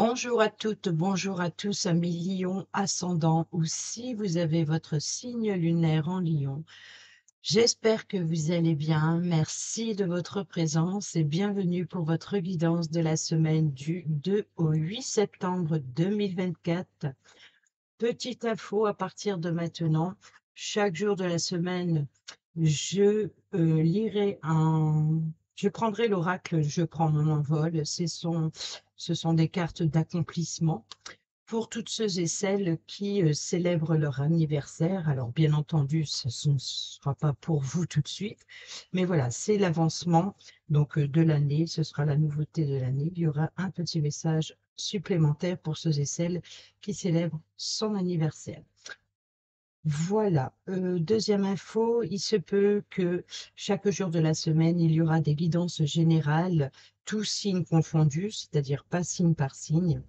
Bonjour à toutes, bonjour à tous, amis Lion ascendant ou si vous avez votre signe lunaire en Lion. J'espère que vous allez bien. Merci de votre présence et bienvenue pour votre guidance de la semaine du 2 au 8 septembre 2024. Petite info à partir de maintenant, chaque jour de la semaine, je je prendrai l'oracle, je prends mon envol. Ce sont des cartes d'accomplissement pour toutes ceux et celles qui célèbrent leur anniversaire. Alors, bien entendu, ce ne sera pas pour vous tout de suite, mais voilà, c'est l'avancement donc de l'année. Ce sera la nouveauté de l'année. Il y aura un petit message supplémentaire pour ceux et celles qui célèbrent son anniversaire. Voilà, deuxième info, il se peut que chaque jour de la semaine, il y aura des guidances générales, tous signes confondus, c'est-à-dire pas signe par signe,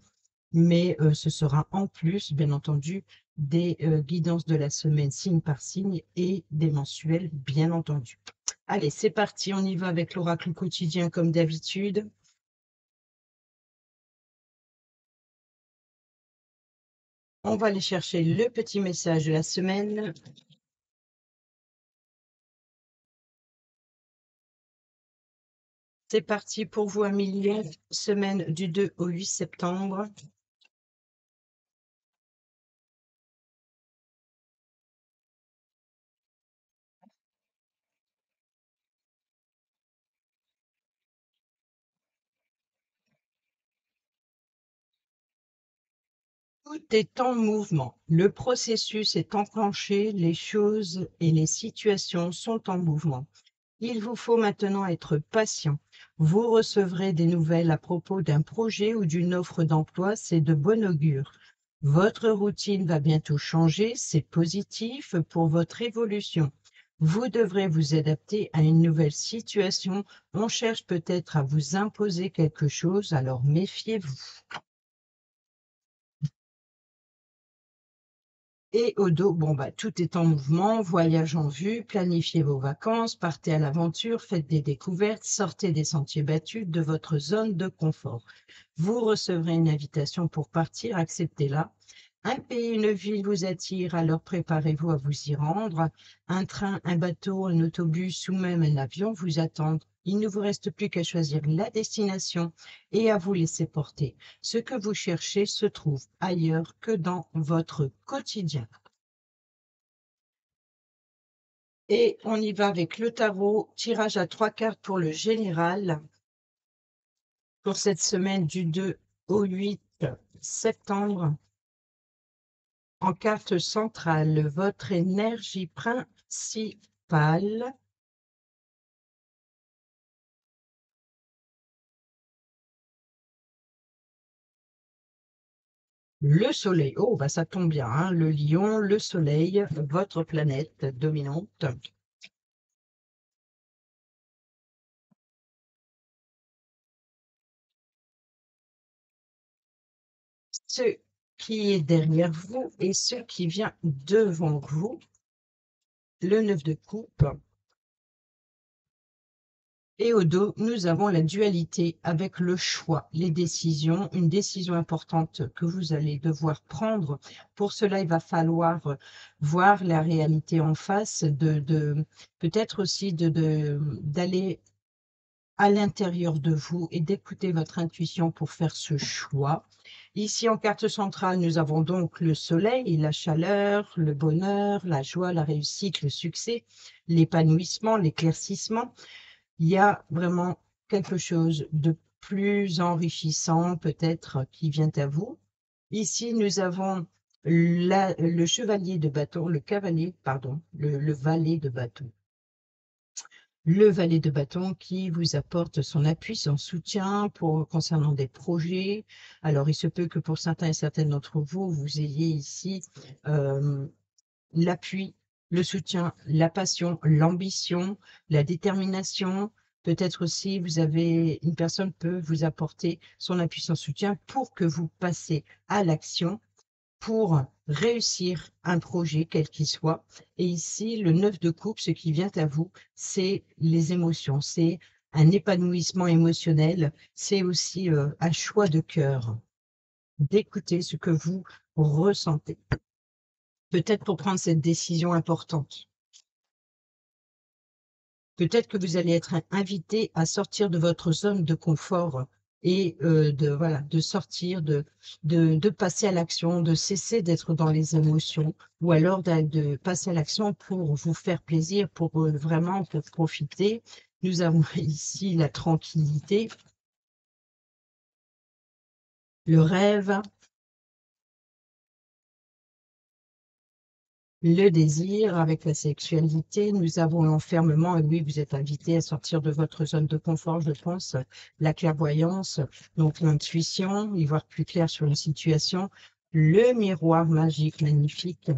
mais ce sera en plus, bien entendu, des guidances de la semaine signe par signe et des mensuels, bien entendu. Allez, c'est parti, on y va avec l'oracle quotidien comme d'habitude. On va aller chercher le petit message de la semaine. C'est parti pour vous, Amélie, semaine du 2 au 8 septembre. Tout est en mouvement. Le processus est enclenché, les choses et les situations sont en mouvement. Il vous faut maintenant être patient. Vous recevrez des nouvelles à propos d'un projet ou d'une offre d'emploi, c'est de bon augure. Votre routine va bientôt changer, c'est positif pour votre évolution. Vous devrez vous adapter à une nouvelle situation. On cherche peut-être à vous imposer quelque chose, alors méfiez-vous. Et au dos, bon, bah, tout est en mouvement, voyage en vue, planifiez vos vacances, partez à l'aventure, faites des découvertes, sortez des sentiers battus de votre zone de confort. Vous recevrez une invitation pour partir, acceptez-la. Un pays, une ville vous attire, alors préparez-vous à vous y rendre. Un train, un bateau, un autobus ou même un avion vous attendent. Il ne vous reste plus qu'à choisir la destination et à vous laisser porter. Ce que vous cherchez se trouve ailleurs que dans votre quotidien. Et on y va avec le tarot, tirage à 3 cartes pour le général pour cette semaine du 2 au 8 septembre. En carte centrale, votre énergie principale. Le soleil. Oh, bah ça tombe bien, hein, le lion, le soleil, votre planète dominante. Ce qui est derrière vous et ce qui vient devant vous. Le 9 de coupe. Et au dos, nous avons la dualité avec le choix, les décisions, une décision importante que vous allez devoir prendre. Pour cela, il va falloir voir la réalité en face, peut-être aussi d'aller à l'intérieur de vous et d'écouter votre intuition pour faire ce choix. Ici, en carte centrale, nous avons donc le soleil, la chaleur, le bonheur, la joie, la réussite, le succès, l'épanouissement, l'éclaircissement. Il y a vraiment quelque chose de plus enrichissant peut-être qui vient à vous. Ici, nous avons le chevalier de bâton, le cavalier, pardon, le valet de bâton. Le valet de bâton qui vous apporte son appui, son soutien concernant des projets. Alors, il se peut que pour certains et certaines d'entre vous, vous ayez ici l'appui, le soutien, la passion, l'ambition, la détermination. Peut-être aussi, une personne peut vous apporter son appui, son soutien pour que vous passiez à l'action pour réussir un projet, quel qu'il soit. Et ici, le 9 de coupe, ce qui vient à vous, c'est les émotions, c'est un épanouissement émotionnel, c'est aussi un choix de cœur. d'écouter ce que vous ressentez. Peut-être pour prendre cette décision importante. Peut-être que vous allez être invité à sortir de votre zone de confort et de sortir, de passer à l'action, de cesser d'être dans les émotions ou alors de passer à l'action pour vous faire plaisir, pour vraiment pour profiter. Nous avons ici la tranquillité, le rêve, le désir avec la sexualité. Nous avons l'enfermement et oui, vous êtes invité à sortir de votre zone de confort, je pense. La clairvoyance, donc l'intuition, y voir plus clair sur une situation. Le miroir magique magnifique.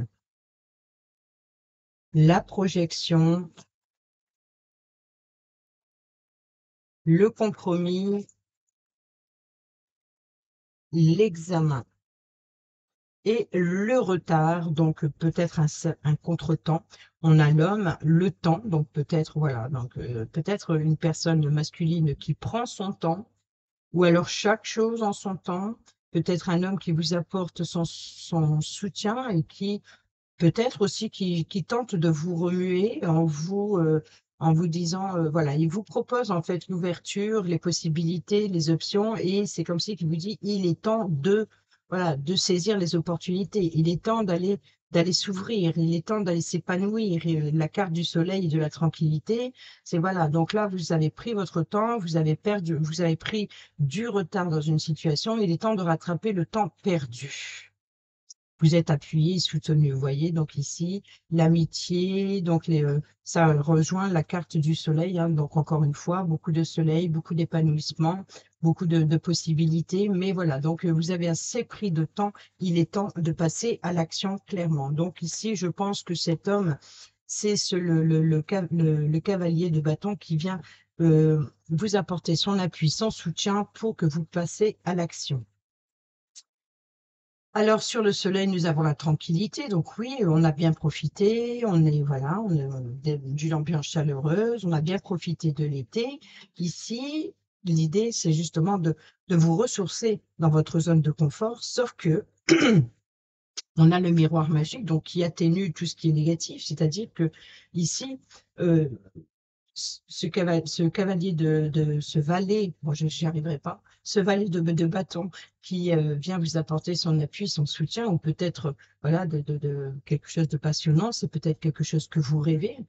La projection. Le compromis. L'examen. Et le retard, donc peut-être un contretemps. On a l'homme, le temps, donc peut-être voilà, donc peut-être une personne masculine qui prend son temps, ou alors chaque chose en son temps. Peut-être un homme qui vous apporte son soutien et qui peut-être aussi qui tente de vous remuer en vous disant voilà, il vous propose en fait l'ouverture, les possibilités, les options, et c'est comme si qu'il vous dit il est temps de voilà de saisir les opportunités, il est temps d'aller s'ouvrir, il est temps d'aller s'épanouir. Et la carte du soleil de la tranquillité, c'est voilà, donc là vous avez pris votre temps, vous avez pris du retard dans une situation, il est temps de rattraper le temps perdu. Vous êtes appuyé et soutenu, vous voyez, donc ici, l'amitié, donc ça rejoint la carte du soleil, hein, donc encore une fois, beaucoup de soleil, beaucoup d'épanouissement, beaucoup de possibilités, mais voilà, donc vous avez assez pris de temps, il est temps de passer à l'action clairement. Donc ici, je pense que cet homme, c'est le cavalier de bâton qui vient vous apporter son appui, son soutien pour que vous passez à l'action. Alors sur le soleil, nous avons la tranquillité, donc oui, on a bien profité, on est voilà, on est d'une ambiance chaleureuse, on a bien profité de l'été. Ici, l'idée, c'est justement de vous ressourcer dans votre zone de confort, sauf que on a le miroir magique, donc qui atténue tout ce qui est négatif, c'est-à-dire que ici, euh, ce cavalier ce valet, bon, je n'y arriverai pas, ce valet de bâton qui vient vous apporter son appui, son soutien, ou peut-être voilà de quelque chose de passionnant, c'est peut-être quelque chose que vous rêvez.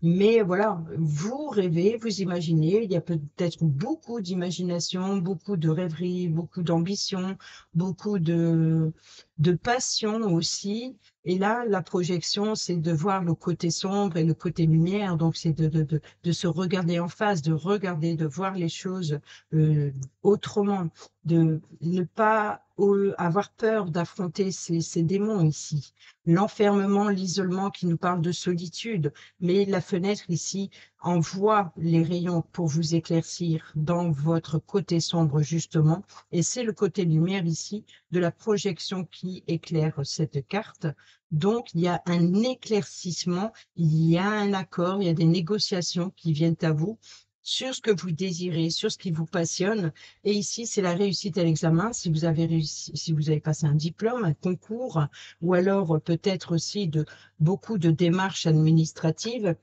Mais voilà, vous rêvez, vous imaginez, il y a peut-être beaucoup d'imagination, beaucoup de rêveries, beaucoup d'ambition, beaucoup de passion aussi. Et là, la projection, c'est de voir le côté sombre et le côté lumière. Donc, c'est de se regarder en face, de regarder, de voir les choses autrement, de ne pas avoir peur d'affronter ces démons ici. L'enfermement, l'isolement qui nous parle de solitude, mais la fenêtre ici envoie les rayons pour vous éclaircir dans votre côté sombre justement, et c'est le côté lumière ici de la projection qui éclaire cette carte. Donc, il y a un éclaircissement, il y a un accord, il y a des négociations qui viennent à vous sur ce que vous désirez, sur ce qui vous passionne. Et ici, c'est la réussite à l'examen. Si vous avez réussi, si vous avez passé un diplôme, un concours, ou alors peut-être aussi beaucoup de démarches administratives,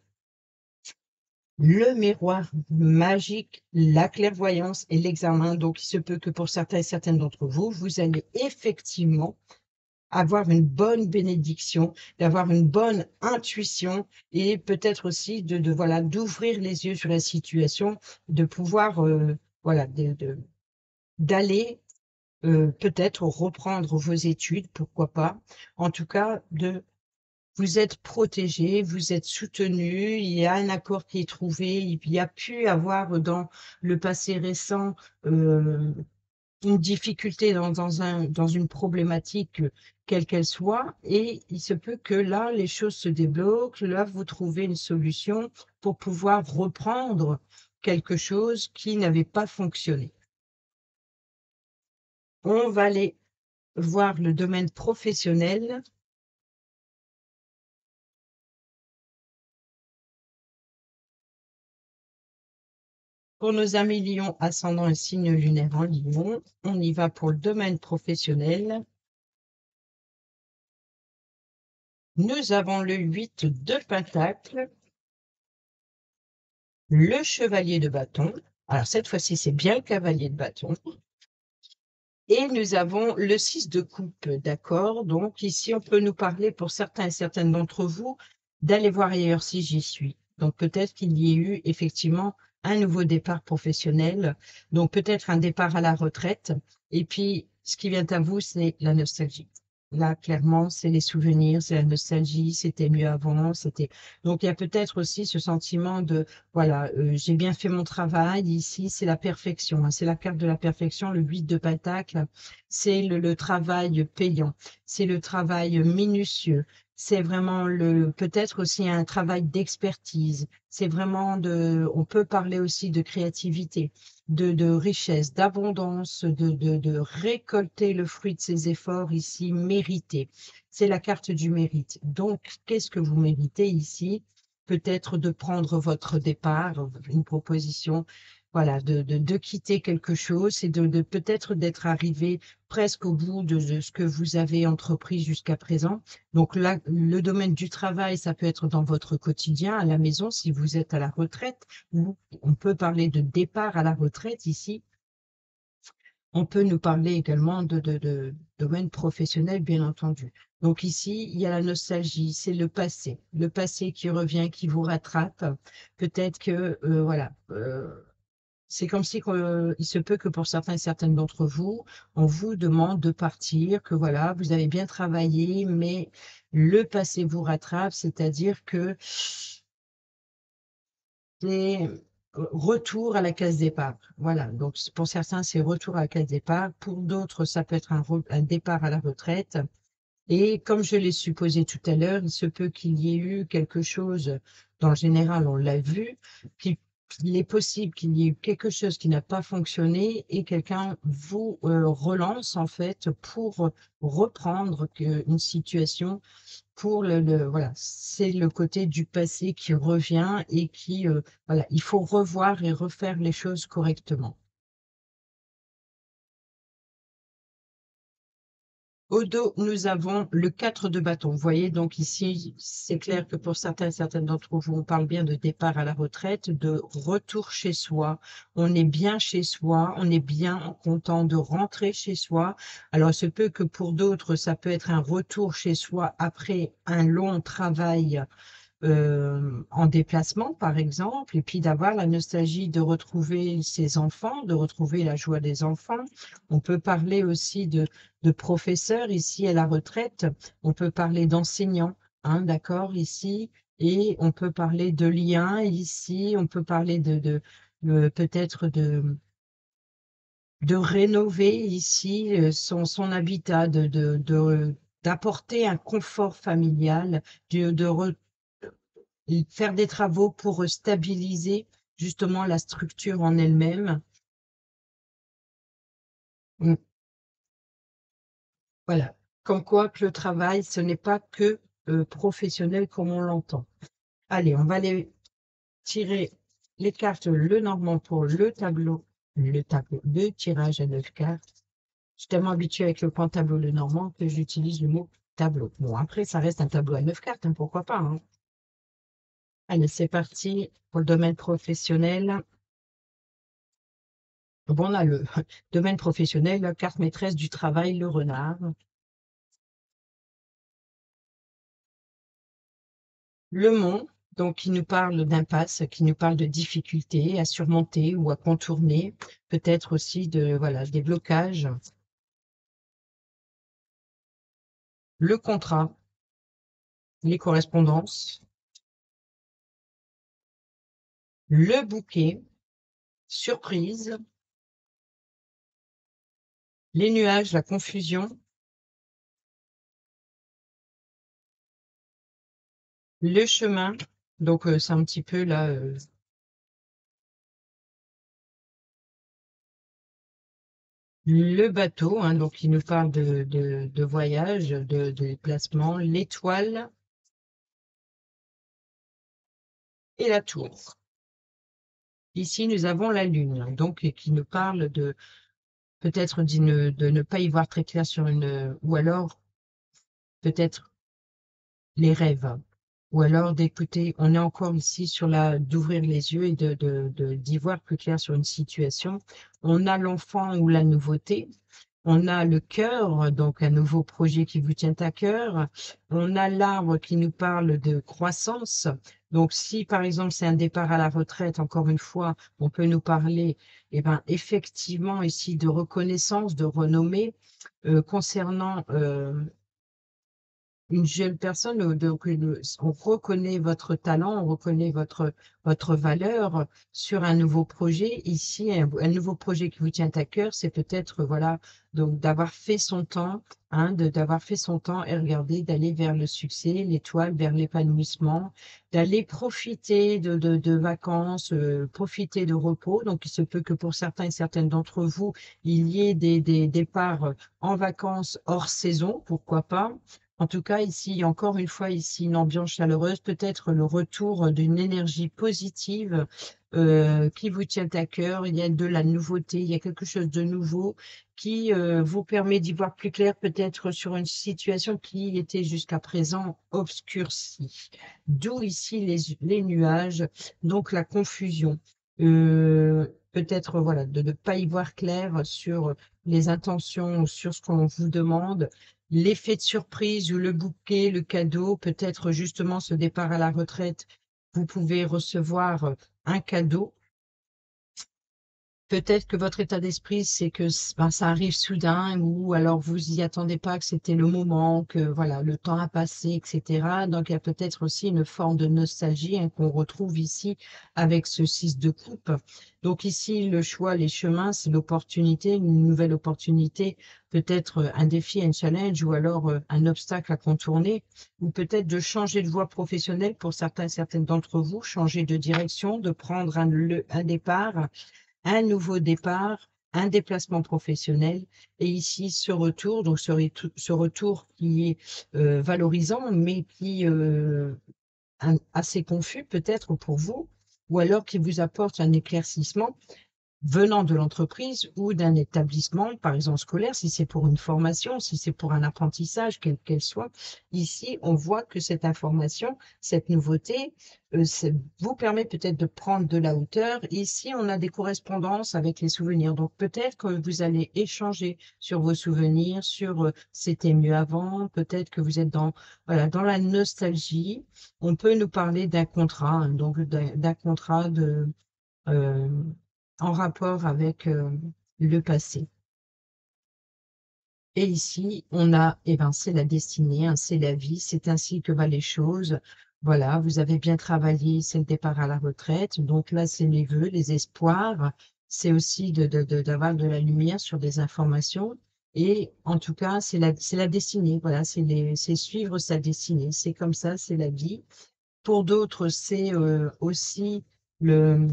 le miroir magique, la clairvoyance et l'examen. Donc, il se peut que pour certains et certaines d'entre vous, vous allez effectivement avoir une bonne bénédiction, d'avoir une bonne intuition et peut-être aussi voilà, d'ouvrir les yeux sur la situation, de pouvoir voilà, d'aller peut-être reprendre vos études, pourquoi pas. En tout cas, vous êtes protégé, vous êtes soutenu, il y a un accord qui est trouvé, il y a pu avoir dans le passé récent une difficulté dans une problématique, quelle qu'elle soit, et il se peut que là, les choses se débloquent, là, vous trouvez une solution pour pouvoir reprendre quelque chose qui n'avait pas fonctionné. On va aller voir le domaine professionnel. Pour nos amis Lion, ascendant et signe lunaire en Lion, on y va pour le domaine professionnel. Nous avons le 8 de Pentacle, le chevalier de bâton. Alors cette fois-ci, c'est bien le cavalier de bâton. Et nous avons le 6 de coupe, d'accord? Donc ici, on peut nous parler pour certains et certaines d'entre vous d'aller voir ailleurs si j'y suis. Donc peut-être qu'il y ait eu effectivement un nouveau départ professionnel, donc peut-être un départ à la retraite. Et puis, ce qui vient à vous, c'est la nostalgie. Là, clairement, c'est les souvenirs, c'est la nostalgie, c'était mieux avant, c'était... Donc, il y a peut-être aussi ce sentiment de, voilà, j'ai bien fait mon travail, ici, c'est la perfection, hein, c'est la carte de la perfection, le 8 de Pentacle, c'est le travail payant, c'est le travail minutieux, c'est vraiment peut-être aussi un travail d'expertise, c'est vraiment on peut parler aussi de créativité, de richesse, d'abondance, de récolter le fruit de ses efforts ici mérités. C'est la carte du mérite. Donc, qu'est-ce que vous méritez ici? Peut-être de prendre votre départ, une proposition, voilà, de quitter quelque chose et de peut-être d'être arrivé presque au bout de ce que vous avez entrepris jusqu'à présent. Donc là, le domaine du travail, ça peut être dans votre quotidien, à la maison, si vous êtes à la retraite, ou on peut parler de départ à la retraite ici. On peut nous parler également de domaine professionnel, bien entendu. Donc ici, il y a la nostalgie, c'est le passé qui revient, qui vous rattrape. Peut-être que, voilà, c'est comme si il se peut que pour certains et certaines d'entre vous, on vous demande de partir, que voilà, vous avez bien travaillé, mais le passé vous rattrape, c'est-à-dire que c'est retour à la case départ. Voilà, donc pour certains, c'est retour à la case départ. Pour d'autres, ça peut être un départ à la retraite. Et comme je l'ai supposé tout à l'heure, il se peut qu'il y ait eu quelque chose, dans le général, on l'a vu, qu'il est possible qu'il y ait eu quelque chose qui n'a pas fonctionné et quelqu'un vous relance en fait pour reprendre une situation pour voilà, c'est le côté du passé qui revient et qui, voilà, il faut revoir et refaire les choses correctement. Au dos, nous avons le 4 de bâton. Vous voyez, donc ici, c'est clair que pour certains et certaines d'entre vous, on parle bien de départ à la retraite, de retour chez soi. On est bien chez soi, on est bien content de rentrer chez soi. Alors, il se peut que pour d'autres, ça peut être un retour chez soi après un long travail en déplacement, par exemple, et puis d'avoir la nostalgie de retrouver ses enfants, de retrouver la joie des enfants. On peut parler aussi de professeurs ici à la retraite, on peut parler d'enseignants, hein, d'accord, ici, et on peut parler de liens ici, on peut parler peut-être de rénover ici son habitat, d'apporter un confort familial, faire des travaux pour stabiliser justement la structure en elle-même. Mm, voilà. Comme quoi que le travail, ce n'est pas que professionnel comme on l'entend. Allez, on va aller tirer les cartes Lenormand pour le tirage à 9 cartes. Je suis tellement habituée avec le point tableau Lenormand que j'utilise le mot tableau. Bon, après, ça reste un tableau à 9 cartes, hein, pourquoi pas, hein. Allez, c'est parti pour le domaine professionnel. Bon, on a le domaine professionnel, la carte maîtresse du travail, le renard. Le mont, donc qui nous parle d'impasse, qui nous parle de difficultés à surmonter ou à contourner, peut-être aussi de voilà des blocages. Le contrat, les correspondances, le bouquet, surprise, les nuages, la confusion, le chemin. Donc c'est un petit peu là le bateau, hein, donc qui nous parle de voyage, de déplacement, l'étoile et la tour. Ici, nous avons la Lune, donc qui nous parle de peut-être de ne pas y voir très clair sur ou alors peut-être les rêves, ou alors d'écouter, on est encore ici sur d'ouvrir les yeux et d'y voir plus clair sur une situation. On a l'enfant ou la nouveauté, on a le cœur, donc un nouveau projet qui vous tient à cœur. On a l'arbre qui nous parle de croissance. Donc, si par exemple c'est un départ à la retraite, encore une fois, on peut nous parler, eh ben, effectivement ici de reconnaissance, de renommée concernant une jeune personne, donc on reconnaît votre talent, on reconnaît votre valeur sur un nouveau projet. Ici, un nouveau projet qui vous tient à cœur, c'est peut-être, voilà, donc d'avoir fait son temps, hein, d'avoir fait son temps et regarder, d'aller vers le succès, l'étoile, vers l'épanouissement, d'aller profiter de vacances, profiter de repos. Donc, il se peut que pour certains et certaines d'entre vous, il y ait des départs en vacances hors saison, pourquoi pas. En tout cas, ici, encore une fois, ici, une ambiance chaleureuse, peut-être le retour d'une énergie positive qui vous tient à cœur. Il y a de la nouveauté, il y a quelque chose de nouveau qui vous permet d'y voir plus clair, peut-être sur une situation qui était jusqu'à présent obscurcie. D'où ici les nuages, donc la confusion. Peut-être voilà, de ne pas y voir clair sur les intentions, sur ce qu'on vous demande. L'effet de surprise ou le bouquet, le cadeau, peut-être justement ce départ à la retraite, vous pouvez recevoir un cadeau. Peut-être que votre état d'esprit, c'est que ben, ça arrive soudain ou alors vous y attendez pas, que c'était le moment, que voilà, le temps a passé, etc. Donc il y a peut-être aussi une forme de nostalgie hein, qu'on retrouve ici avec ce 6 de coupe. Donc ici, le choix, les chemins, c'est l'opportunité, une nouvelle opportunité, peut-être un défi, un challenge ou alors un obstacle à contourner ou peut-être de changer de voie professionnelle pour certains et certaines d'entre vous, changer de direction, de prendre un départ un nouveau départ, un déplacement professionnel et ici ce retour, donc ce retour qui est valorisant mais qui assez confus peut-être pour vous ou alors qui vous apporte un éclaircissement venant de l'entreprise ou d'un établissement, par exemple scolaire, si c'est pour une formation, si c'est pour un apprentissage, quelle qu'elle soit. Ici, on voit que cette information, cette nouveauté, vous permet peut-être de prendre de la hauteur. Ici, on a des correspondances avec les souvenirs. Donc, peut-être que vous allez échanger sur vos souvenirs, sur c'était mieux avant. Peut-être que vous êtes voilà, dans la nostalgie. On peut nous parler d'un contrat, hein, donc d'un contrat euh, en rapport avec le passé. Et ici, on a, eh ben, c'est la destinée, hein, c'est la vie, c'est ainsi que va les choses. Voilà, vous avez bien travaillé, c'est le départ à la retraite. Donc là, c'est les vœux, les espoirs. C'est aussi d'avoir de la lumière sur des informations. Et en tout cas, c'est la destinée. Voilà, c'est suivre sa destinée. C'est comme ça, c'est la vie. Pour d'autres, c'est aussi le,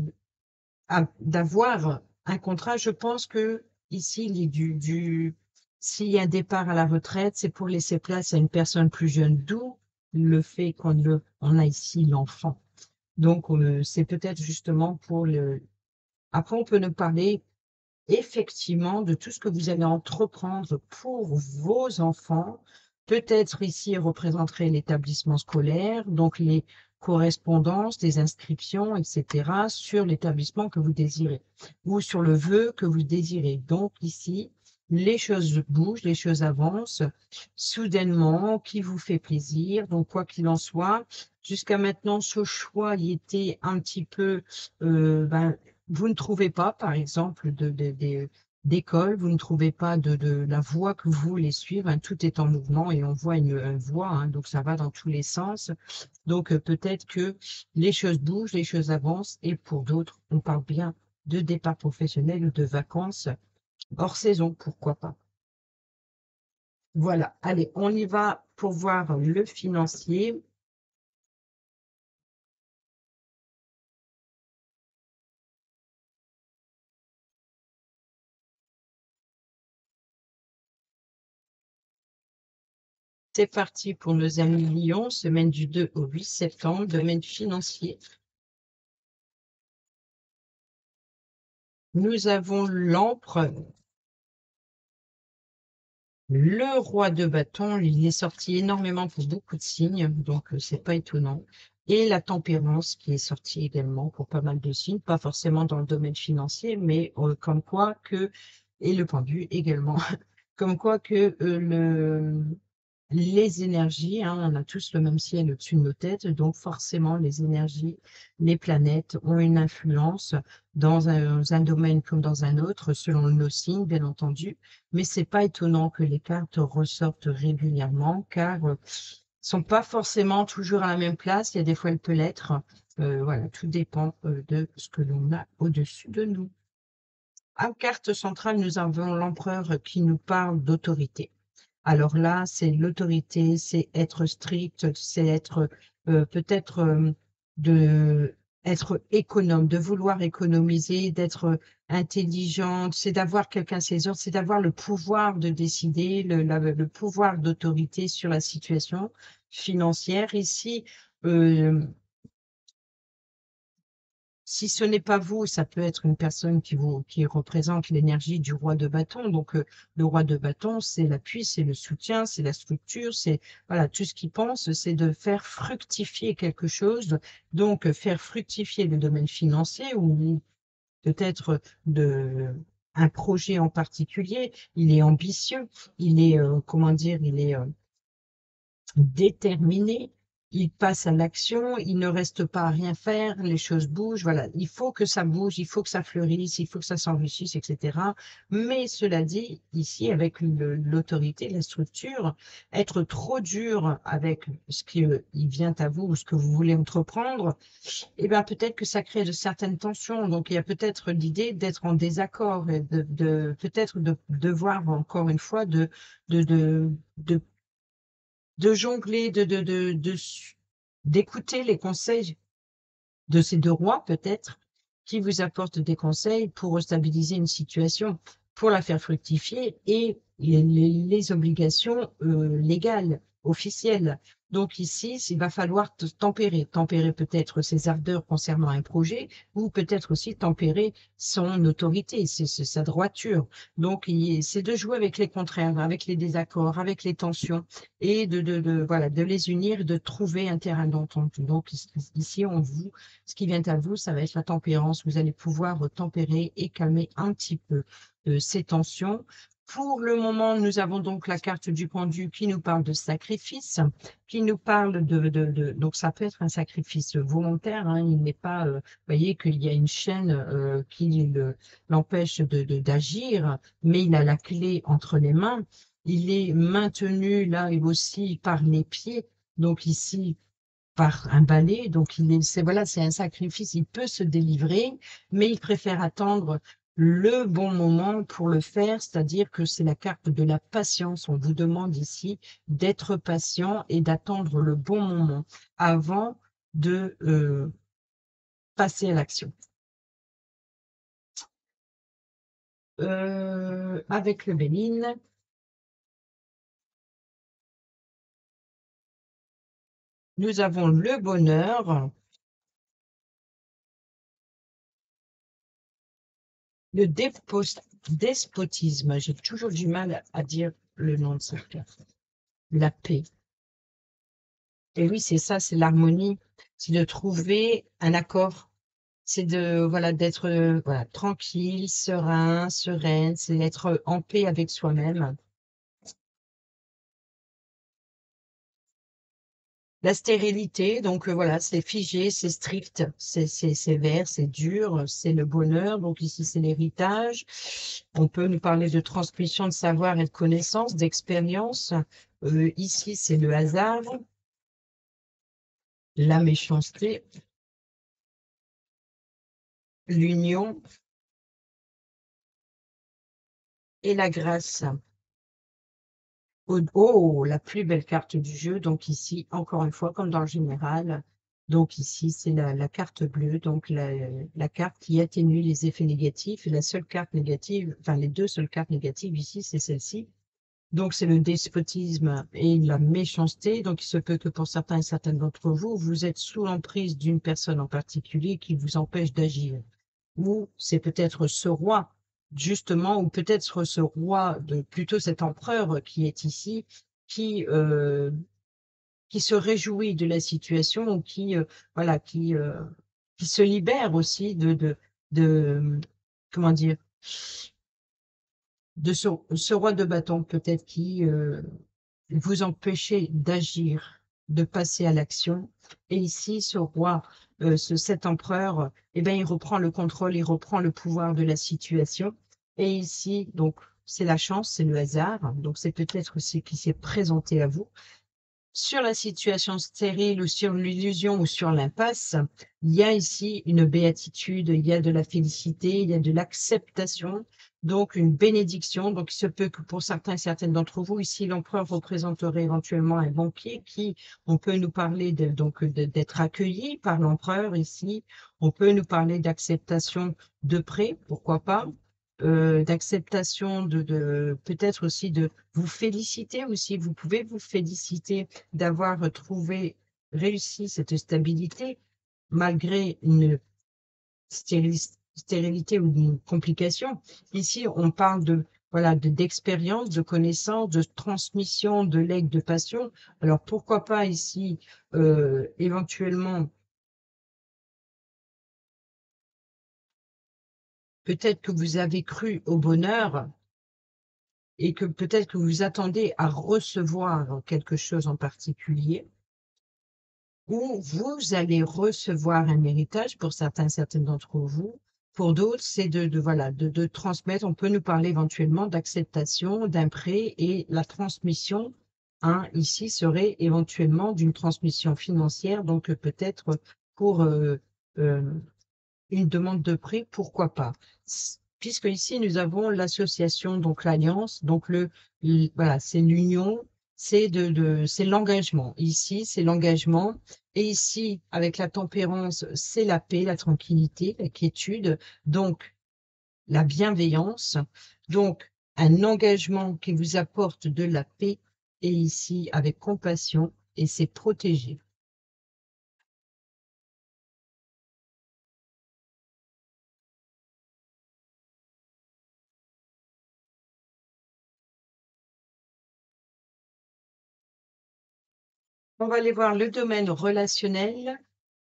d'avoir un contrat. Je pense que ici, il est s'il y a un départ à la retraite, c'est pour laisser place à une personne plus jeune, d'où le fait on a ici l'enfant. Donc, c'est peut-être justement pour le. Après, on peut nous parler effectivement de tout ce que vous allez entreprendre pour vos enfants. Peut-être ici représenterait l'établissement scolaire, donc les correspondances, les inscriptions, etc., sur l'établissement que vous désirez ou sur le vœu que vous désirez. Donc ici, les choses bougent, les choses avancent soudainement, qui vous fait plaisir. Donc quoi qu'il en soit, jusqu'à maintenant, ce choix il était un petit peu ben, vous ne trouvez pas, par exemple, d'école, vous ne trouvez pas de la voie que vous voulez suivre, hein, tout est en mouvement et on voit une voie, hein, donc ça va dans tous les sens. Donc peut-être que les choses bougent, les choses avancent et pour d'autres, on parle bien de départ professionnel ou de vacances hors saison, pourquoi pas. Voilà, allez, on y va pour voir le financier. C'est parti pour nos amis Lyon, semaine du 2 au 8 septembre, domaine financier. Nous avons l'empereur. Le roi de bâton, il est sorti énormément pour beaucoup de signes, donc c'est pas étonnant. Et la tempérance qui est sortie également pour pas mal de signes, pas forcément dans le domaine financier, mais comme quoi que, et le pendu également, comme quoi que les énergies, hein, on a tous le même ciel au-dessus de nos têtes, donc forcément les énergies, les planètes ont une influence dans un domaine comme dans un autre, selon nos signes, bien entendu. Mais c'est pas étonnant que les cartes ressortent régulièrement, car sont pas forcément toujours à la même place. Il y a des fois, elles peuvent l'être. Voilà, tout dépend de ce que l'on a au-dessus de nous. En carte centrale, nous avons l'empereur qui nous parle d'autorité. Alors là, c'est l'autorité, c'est être strict, c'est être peut-être de être économe, de vouloir économiser, d'être intelligente, c'est d'avoir quelqu'un à ses ordres, c'est d'avoir le pouvoir de décider, le pouvoir d'autorité sur la situation financière. Ici, euh, si ce n'est pas vous, ça peut être une personne qui représente l'énergie du roi de bâton. Donc, le roi de bâton, c'est l'appui, c'est le soutien, c'est la structure, c'est voilà, tout ce qu'il pense, c'est de faire fructifier quelque chose. Donc, faire fructifier le domaine financier ou peut-être de un projet en particulier. Il est ambitieux, il est, comment dire, il est déterminé, il passe à l'action, il ne reste pas à rien faire, les choses bougent, voilà, il faut que ça bouge, il faut que ça fleurisse, il faut que ça s'enrichisse, etc. Mais cela dit, ici, avec l'autorité, la structure, être trop dur avec ce qui il vient à vous ou ce que vous voulez entreprendre, eh bien peut-être que ça crée de certaines tensions. Donc il y a peut-être l'idée d'être en désaccord et peut-être de devoir encore une fois de jongler, d'écouter les conseils de ces deux rois, peut-être, qui vous apportent des conseils pour stabiliser une situation, pour la faire fructifier et les obligations légales, officielles. Donc ici, il va falloir tempérer. Tempérer peut-être ses ardeurs concernant un projet ou peut-être aussi tempérer son autorité, sa droiture. Donc, c'est de jouer avec les contraires, avec les désaccords, avec les tensions et voilà, de les unir, de trouver un terrain d'entente. Donc, ici, ce qui vient à vous, ça va être la tempérance. Vous allez pouvoir tempérer et calmer un petit peu ces tensions. Pour le moment, nous avons donc la carte du pendu qui nous parle de sacrifice, qui nous parle donc ça peut être un sacrifice volontaire, hein, il n'est pas, vous voyez qu'il y a une chaîne qui l'empêche d'agir, mais il a la clé entre les mains. Il est maintenu là et aussi par les pieds. Donc ici, par un balai, donc voilà, c'est un sacrifice, il peut se délivrer, mais il préfère attendre le bon moment pour le faire, c'est-à-dire que c'est la carte de la patience. On vous demande ici d'être patient et d'attendre le bon moment avant de passer à l'action. Avec le Béline, nous avons le bonheur, le despotisme. J'ai toujours du mal à dire le nom de cette carte. La paix. Et oui, c'est ça, c'est l'harmonie. C'est de trouver un accord. C'est de, voilà, d'être voilà, tranquille, serein, sereine. C'est d'être en paix avec soi-même. La stérilité, donc voilà, c'est figé, c'est strict, c'est sévère, c'est dur, c'est le bonheur. Donc ici, c'est l'héritage. On peut nous parler de transmission de savoir et de connaissances, d'expérience. Ici, c'est le hasard, la méchanceté, l'union et la grâce. Oh, la plus belle carte du jeu. Donc ici, encore une fois, comme dans le général. Donc ici, c'est la carte bleue, donc la carte qui atténue les effets négatifs. Et la seule carte négative, enfin les deux seules cartes négatives ici, c'est celle-ci. Donc c'est le despotisme et la méchanceté. Donc il se peut que pour certains et certaines d'entre vous, vous êtes sous l'emprise d'une personne en particulier qui vous empêche d'agir. ou c'est peut-être ce roi, justement, ou peut-être ce roi, plutôt cet empereur qui est ici, qui, euh, qui se réjouit de la situation ou voilà, qui se libère aussi de comment dire, de ce roi de bâton peut-être qui vous empêchez d'agir, de passer à l'action. Et ici, ce roi, cet empereur, eh ben, il reprend le contrôle, il reprend le pouvoir de la situation. Et ici, donc, c'est la chance, c'est le hasard. Donc, c'est peut-être ce qui s'est présenté à vous. Sur la situation stérile ou sur l'illusion ou sur l'impasse, il y a ici une béatitude, il y a de la félicité, il y a de l'acceptation, donc une bénédiction. Donc, il se peut que pour certains et certaines d'entre vous, ici, l'empereur représenterait éventuellement un banquier qui, on peut nous parler d'être accueilli par l'empereur ici, on peut nous parler d'acceptation de prêt, pourquoi pas, d'acceptation peut-être aussi de vous féliciter aussi. Vous pouvez vous féliciter d'avoir réussi cette stabilité malgré une stérilité ou une complication. Ici, on parle voilà, d'expérience, de connaissance, de transmission, de legs, de passion. Alors, pourquoi pas ici, éventuellement, peut-être que vous avez cru au bonheur et que peut-être que vous attendez à recevoir quelque chose en particulier, ou vous allez recevoir un héritage pour certains, certaines d'entre vous. Pour d'autres, c'est voilà, de transmettre. On peut nous parler éventuellement d'acceptation, d'un prêt et la transmission, hein, ici serait éventuellement d'une transmission financière, donc peut-être pour euh, une demande de prêt, pourquoi pas? Puisque ici, nous avons l'association, donc l'alliance, donc voilà, c'est l'union, c'est l'engagement. Ici, c'est l'engagement. Et ici, avec la tempérance, c'est la paix, la tranquillité, la quiétude, donc la bienveillance. Donc, un engagement qui vous apporte de la paix, et ici, avec compassion, et c'est protégé. On va aller voir le domaine relationnel,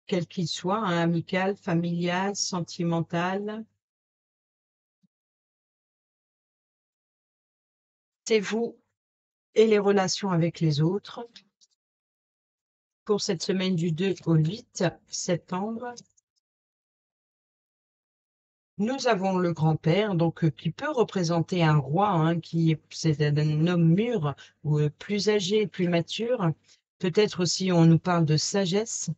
quel qu'il soit, hein, amical, familial, sentimental. C'est vous et les relations avec les autres. Pour cette semaine du 2 au 8 septembre, nous avons le grand-père, donc qui peut représenter un roi, hein, c'est un homme mûr, ou plus âgé, plus mature. Peut-être aussi on nous parle de sagesse.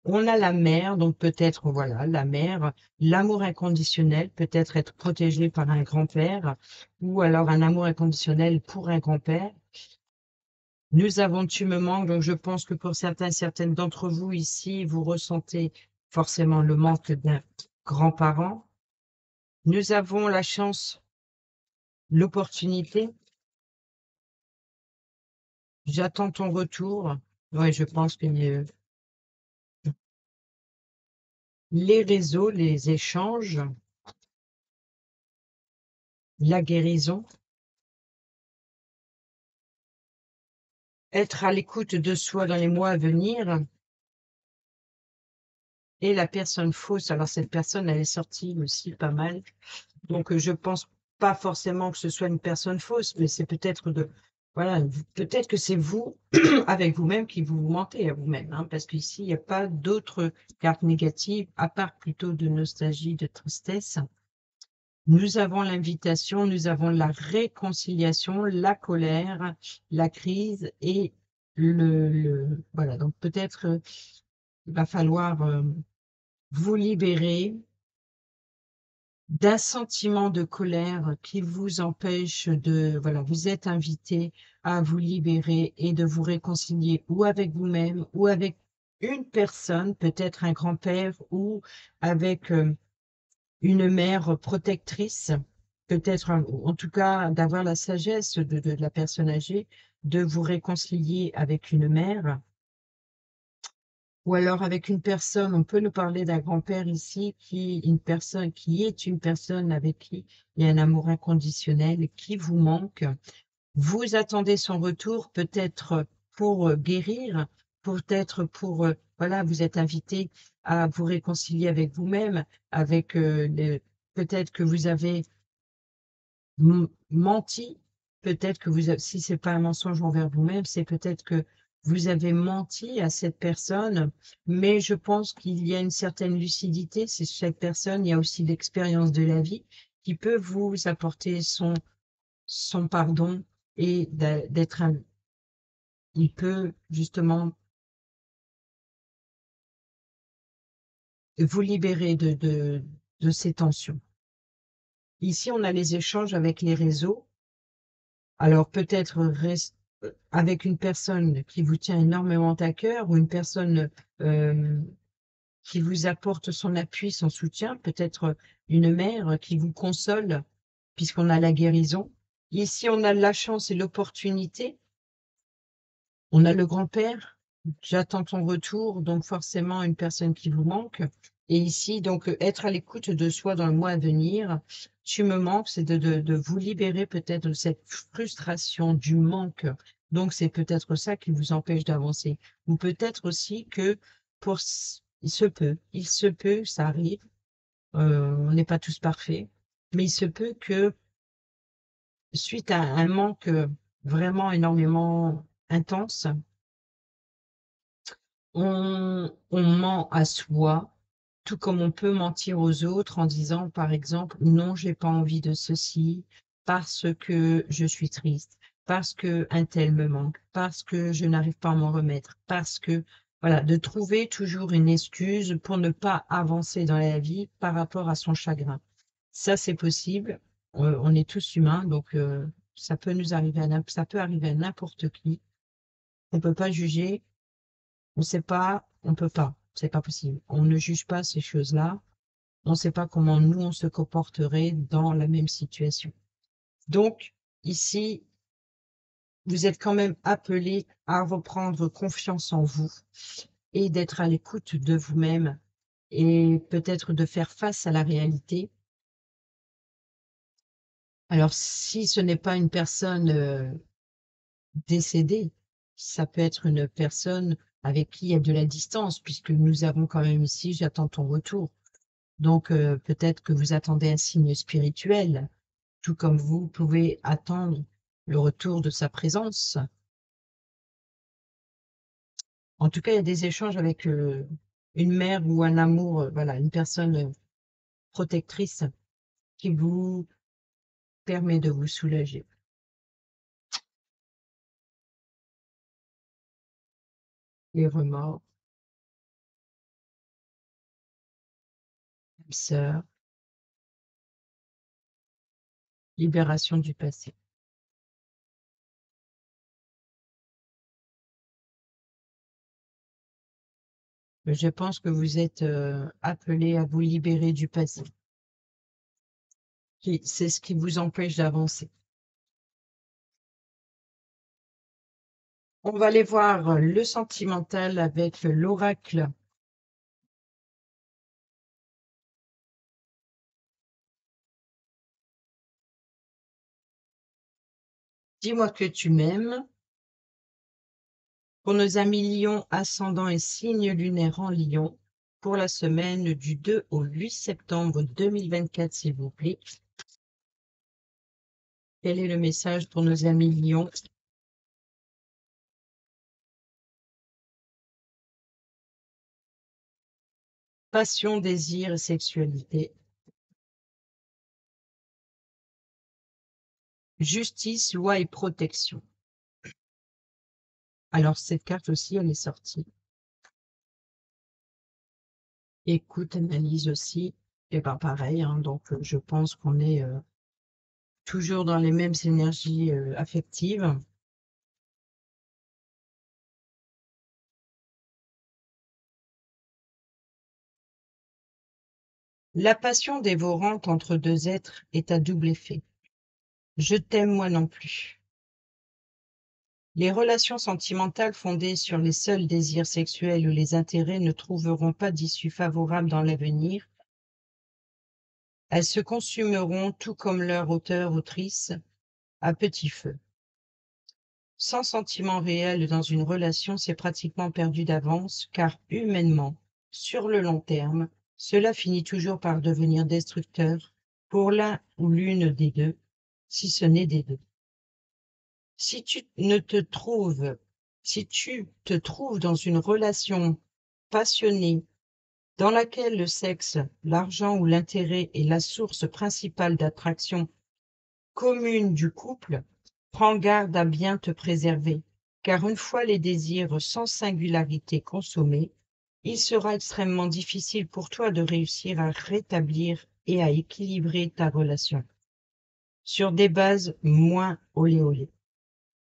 On a la mère, donc peut-être, voilà, la mère, l'amour inconditionnel, peut-être être protégé par un grand-père, ou alors un amour inconditionnel pour un grand-père. Nous avons Tu me manques, donc je pense que pour certains, certaines d'entre vous ici, vous ressentez forcément le manque d'un grand-parent. Nous avons la chance, l'opportunité. J'attends ton retour. Oui, je pense que les réseaux, les échanges, la guérison, être à l'écoute de soi dans les mois à venir. Et la personne fausse, alors cette personne, elle est sortie aussi pas mal. Donc, je pense pas forcément que ce soit une personne fausse, mais c'est peut-être voilà, peut-être que c'est vous, avec vous-même, qui vous mentez à vous-même, hein, parce qu'ici, il n'y a pas d'autres cartes négatives, à part plutôt de nostalgie, de tristesse. Nous avons l'invitation, nous avons la réconciliation, la colère, la crise et voilà. Donc, peut-être, il va falloir vous libérer d'un sentiment de colère qui vous empêche voilà, vous êtes invité à vous libérer et de vous réconcilier ou avec vous-même ou avec une personne, peut-être un grand-père ou avec une mère protectrice, peut-être, en tout cas, d'avoir la sagesse de la personne âgée, de vous réconcilier avec une mère. Ou alors avec une personne, on peut nous parler d'un grand-père ici, qui est une personne avec qui il y a un amour inconditionnel, qui vous manque. Vous attendez son retour, peut-être pour guérir, peut-être pour, voilà, vous êtes invité à vous réconcilier avec vous-même, avec peut-être que vous avez menti, peut-être que si c'est pas un mensonge envers vous-même, c'est peut-être que vous avez menti à cette personne, mais je pense qu'il y a une certaine lucidité. C'est cette personne, il y a aussi l'expérience de la vie qui peut vous apporter son pardon et d'être un, il peut justement vous libérer de ces tensions. Ici, on a les échanges avec les réseaux. Alors peut-être avec une personne qui vous tient énormément à cœur ou une personne euh, qui vous apporte son appui, son soutien, peut-être une mère qui vous console puisqu'on a la guérison. Ici, on a la chance et l'opportunité. On a le grand-père, j'attends ton retour, donc forcément une personne qui vous manque. Et ici, donc, être à l'écoute de soi dans le mois à venir. Tu me manques, c'est de vous libérer peut-être de cette frustration, du manque. Donc, c'est peut-être ça qui vous empêche d'avancer. Ou peut-être aussi que il se peut, ça arrive, on n'est pas tous parfaits, mais il se peut que suite à un manque vraiment énormément intense, on ment à soi, tout comme on peut mentir aux autres en disant, par exemple, non, j'ai pas envie de ceci parce que je suis triste, parce que un tel me manque, parce que je n'arrive pas à m'en remettre, parce que, voilà, de trouver toujours une excuse pour ne pas avancer dans la vie par rapport à son chagrin. Ça, c'est possible. On est tous humains, donc ça peut nous arriver ça peut arriver à n'importe qui. On peut pas juger. On sait pas, on peut pas, c'est pas possible. On ne juge pas ces choses-là. On ne sait pas comment nous, on se comporterait dans la même situation. Donc, ici, vous êtes quand même appelé à reprendre confiance en vous et d'être à l'écoute de vous-même et peut-être de faire face à la réalité. Alors, si ce n'est pas une personne décédée, ça peut être une personne avec qui il y a de la distance, puisque nous avons quand même ici, j'attends ton retour. Donc, peut-être que vous attendez un signe spirituel, tout comme vous pouvez attendre le retour de sa présence. En tout cas, il y a des échanges avec une mère ou un amour, voilà, une personne protectrice qui vous permet de vous soulager. Les remords, l'âme sœur, libération du passé. Je pense que vous êtes appelé à vous libérer du passé. C'est ce qui vous empêche d'avancer. On va aller voir le sentimental avec l'oracle. Dis-moi que tu m'aimes. Pour nos amis Lion, ascendant et signe lunaire en Lion, pour la semaine du 2 au 8 septembre 2024, s'il vous plaît. Quel est le message pour nos amis Lion? Passion, désir et sexualité. Justice, loi et protection. Alors, cette carte aussi, elle est sortie. Écoute, analyse aussi. Et ben pareil, hein, donc je pense qu'on est toujours dans les mêmes énergies affectives. La passion dévorante entre deux êtres est à double effet. Je t'aime moi non plus. Les relations sentimentales fondées sur les seuls désirs sexuels ou les intérêts ne trouveront pas d'issue favorable dans l'avenir. Elles se consumeront tout comme leur auteur-autrice à petit feu. Sans sentiment réel dans une relation, c'est pratiquement perdu d'avance, car humainement, sur le long terme, cela finit toujours par devenir destructeur pour l'un ou l'une des deux, si ce n'est des deux. Si tu te trouves dans une relation passionnée dans laquelle le sexe, l'argent ou l'intérêt est la source principale d'attraction commune du couple, prends garde à bien te préserver, car une fois les désirs sans singularité consommés, il sera extrêmement difficile pour toi de réussir à rétablir et à équilibrer ta relation sur des bases moins olé olé.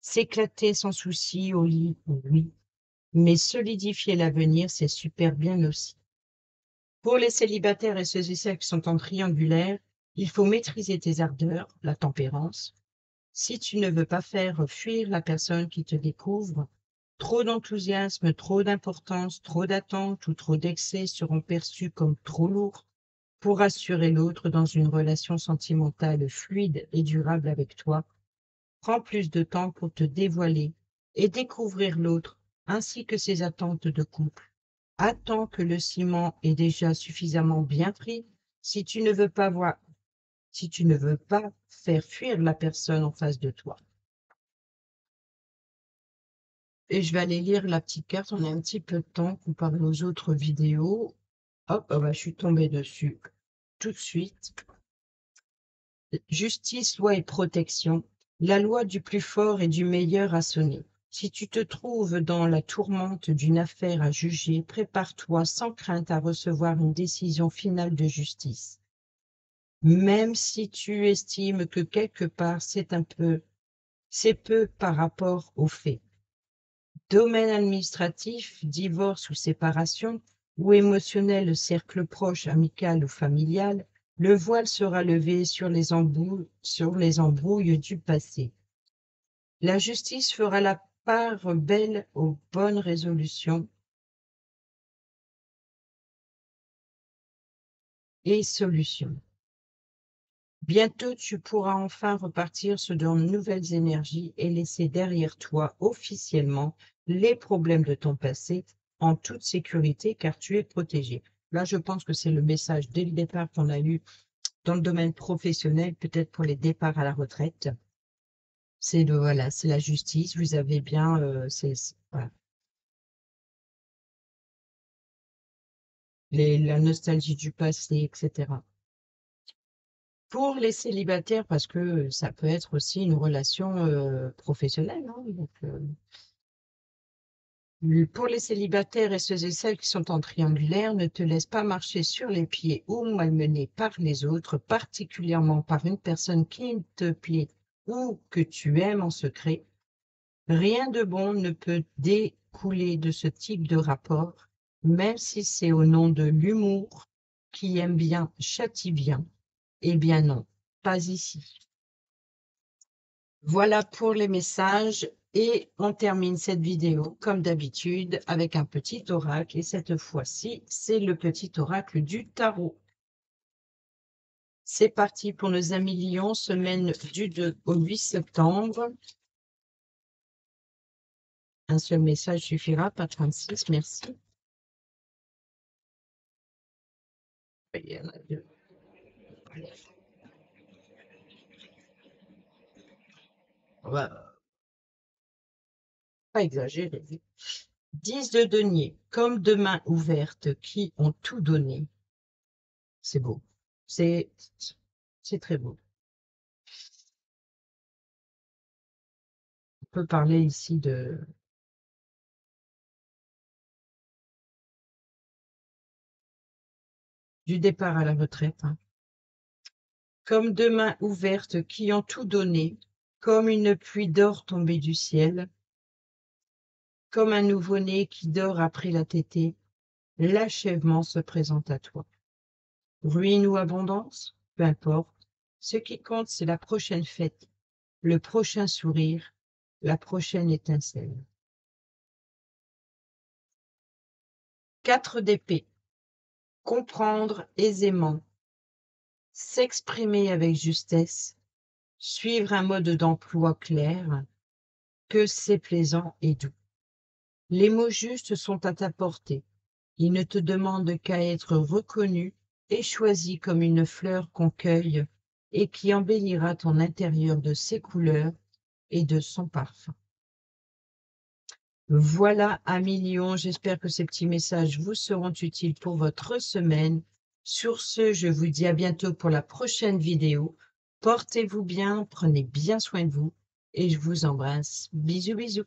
S'éclater sans souci au lit, oui, mais solidifier l'avenir, c'est super bien aussi. Pour les célibataires et ceux et celles qui sont en triangulaire, il faut maîtriser tes ardeurs, la tempérance. Si tu ne veux pas faire fuir la personne qui te découvre, trop d'enthousiasme, trop d'importance, trop d'attente ou trop d'excès seront perçus comme trop lourds pour assurer l'autre dans une relation sentimentale fluide et durable avec toi. Prends plus de temps pour te dévoiler et découvrir l'autre, ainsi que ses attentes de couple. Attends que le ciment est déjà suffisamment bien pris si tu ne veux pas faire fuir la personne en face de toi. Et je vais aller lire la petite carte, on a un petit peu de temps comparé aux autres vidéos. Hop, oh bah, je suis tombée dessus tout de suite. Justice, loi et protection. La loi du plus fort et du meilleur a sonné. Si tu te trouves dans la tourmente d'une affaire à juger, prépare-toi sans crainte à recevoir une décision finale de justice. Même si tu estimes que quelque part c'est peu par rapport aux faits. Domaine administratif, divorce ou séparation, ou émotionnel, cercle proche, amical ou familial, le voile sera levé sur les embrouilles du passé. La justice fera la part belle aux bonnes résolutions et solutions. Bientôt, tu pourras enfin repartir sur de nouvelles énergies et laisser derrière toi officiellement les problèmes de ton passé en toute sécurité car tu es protégé. Là, je pense que c'est le message dès le départ qu'on a eu dans le domaine professionnel, peut-être pour les départs à la retraite. Voilà, c'est la justice. Vous avez bien, voilà. La nostalgie du passé, etc. Pour les célibataires, parce que ça peut être aussi une relation professionnelle, hein, donc, pour les célibataires et ceux et celles qui sont en triangulaire, ne te laisse pas marcher sur les pieds ou malmener par les autres, particulièrement par une personne qui te plaît ou que tu aimes en secret. Rien de bon ne peut découler de ce type de rapport, même si c'est au nom de l'humour, qui aime bien châtie bien. Eh bien non, pas ici. Voilà pour les messages et on termine cette vidéo comme d'habitude avec un petit oracle et cette fois-ci, c'est le petit oracle du tarot. C'est parti pour nos amis Lions, semaine du 2 au 8 septembre. Un seul message suffira, pas 36, merci. Il y en a deux. On va pas exagérer. 10 de denier, comme de mains ouvertes qui ont tout donné. C'est beau. C'est très beau. On peut parler ici du départ à la retraite. Hein. Comme deux mains ouvertes qui ont tout donné, comme une pluie d'or tombée du ciel, comme un nouveau-né qui dort après la tétée, l'achèvement se présente à toi. Ruine ou abondance, peu importe. Ce qui compte, c'est la prochaine fête, le prochain sourire, la prochaine étincelle. 4 d'épée. Comprendre aisément, s'exprimer avec justesse, suivre un mode d'emploi clair, que c'est plaisant et doux. Les mots justes sont à ta portée. Ils ne te demandent qu'à être reconnu et choisi comme une fleur qu'on cueille et qui embellira ton intérieur de ses couleurs et de son parfum. Voilà, amis lions, j'espère que ces petits messages vous seront utiles pour votre semaine. Sur ce, je vous dis à bientôt pour la prochaine vidéo. Portez-vous bien, prenez bien soin de vous et je vous embrasse. Bisous, bisous.